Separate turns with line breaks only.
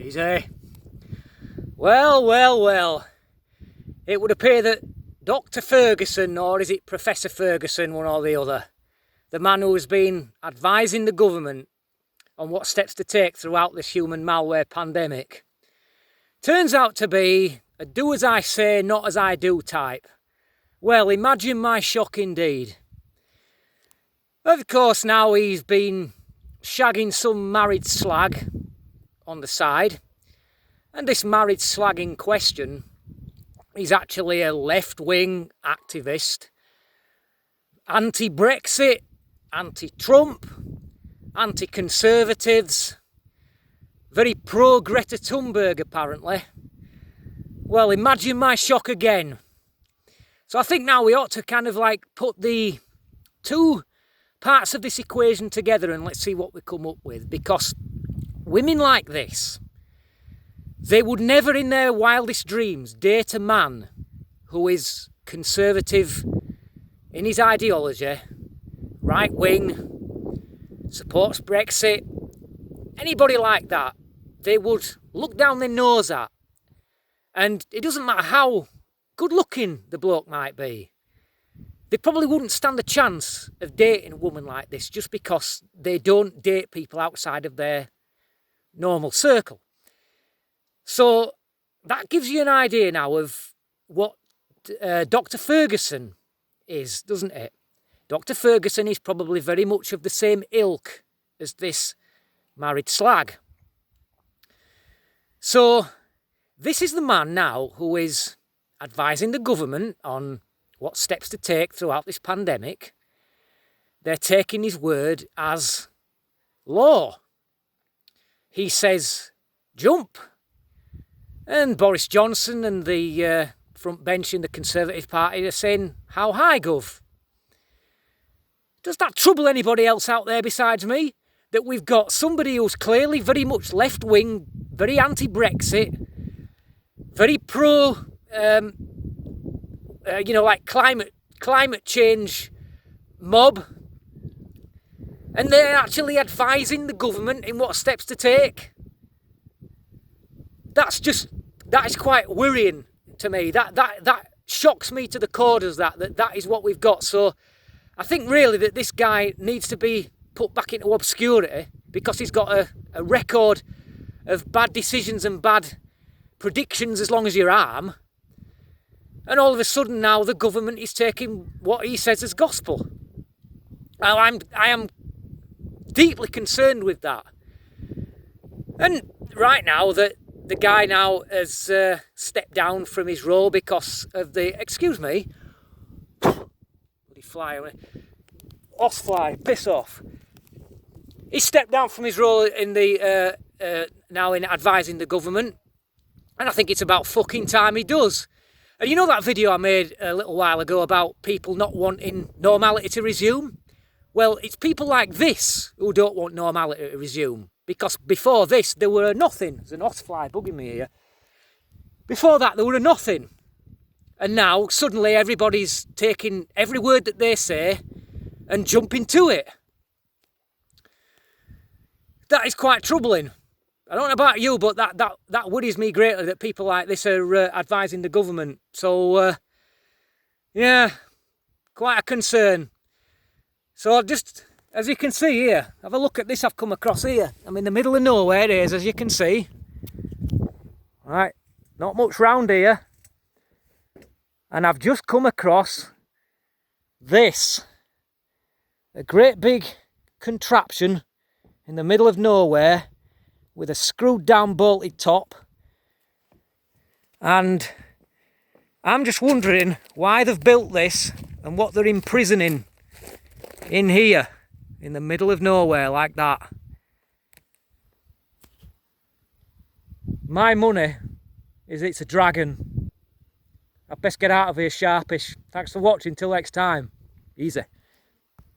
Easy. Well. It would appear that Dr. Ferguson, or is it Professor Ferguson, one or the other, the man who has been advising the government on what steps to take throughout this human malware pandemic, turns out to be a do as I say, not as I do type. Well, imagine my shock indeed. Of course, now he's been shagging some married slag on the side, and this married slag in question is actually a left-wing activist, anti-Brexit, anti-Trump, anti-conservatives, very pro-Greta Thunberg apparently. Well, imagine my shock again. So I think now we ought to kind of like put the two parts of this equation together and let's see what we come up with, because women like this, they would never in their wildest dreams date a man who is conservative in his ideology, right-wing, supports Brexit. Anybody like that, they would look down their nose at. And it doesn't matter how good-looking the bloke might be. They probably wouldn't stand a chance of dating a woman like this just because they don't date people outside of their normal circle. So that gives you an idea now of what Dr. Ferguson is, doesn't it? Dr. Ferguson is probably very much of the same ilk as this married slag. So this is the man now who is advising the government on what steps to take throughout this pandemic. They're taking his word as law. He says, jump. And Boris Johnson and the front bench in the Conservative Party are saying, how high, Gov? Does that trouble anybody else out there besides me? That we've got somebody who's clearly very much left-wing, very anti-Brexit, very pro, like climate change mob, and they're actually advising the government in what steps to take. That is quite worrying to me. That shocks me to the core, does that is what we've got. So I think really that this guy needs to be put back into obscurity because he's got a record of bad decisions and bad predictions as long as your arm. And all of a sudden now the government is taking what he says as gospel. I am deeply concerned with that. And right now that the guy now has stepped down from his role because of the, excuse me, bloody fly, horsefly, piss off. He stepped down from his role in the now in advising the government, and I think it's about fucking time he does. And you know that video I made a little while ago about people not wanting normality to resume? Well, it's people like this who don't want normality to resume. Because before this, there were nothing. There's an horsefly bugging me here. Before that, there were nothing. And now, suddenly, everybody's taking every word that they say and jumping to it. That is quite troubling. I don't know about you, but that worries me greatly that people like this are advising the government. So, yeah, quite a concern. So I've just, as you can see here, have a look at this I've come across here. I'm in the middle of nowhere, it is, as you can see. Right, not much round here. And I've just come across this. A great big contraption in the middle of nowhere with a screwed down bolted top. And I'm just wondering why they've built this and what they're imprisoning in here. In the middle of nowhere like that. My money is it's a dragon. I'd best get out of here sharpish. Thanks for watching. Till next time. Easy.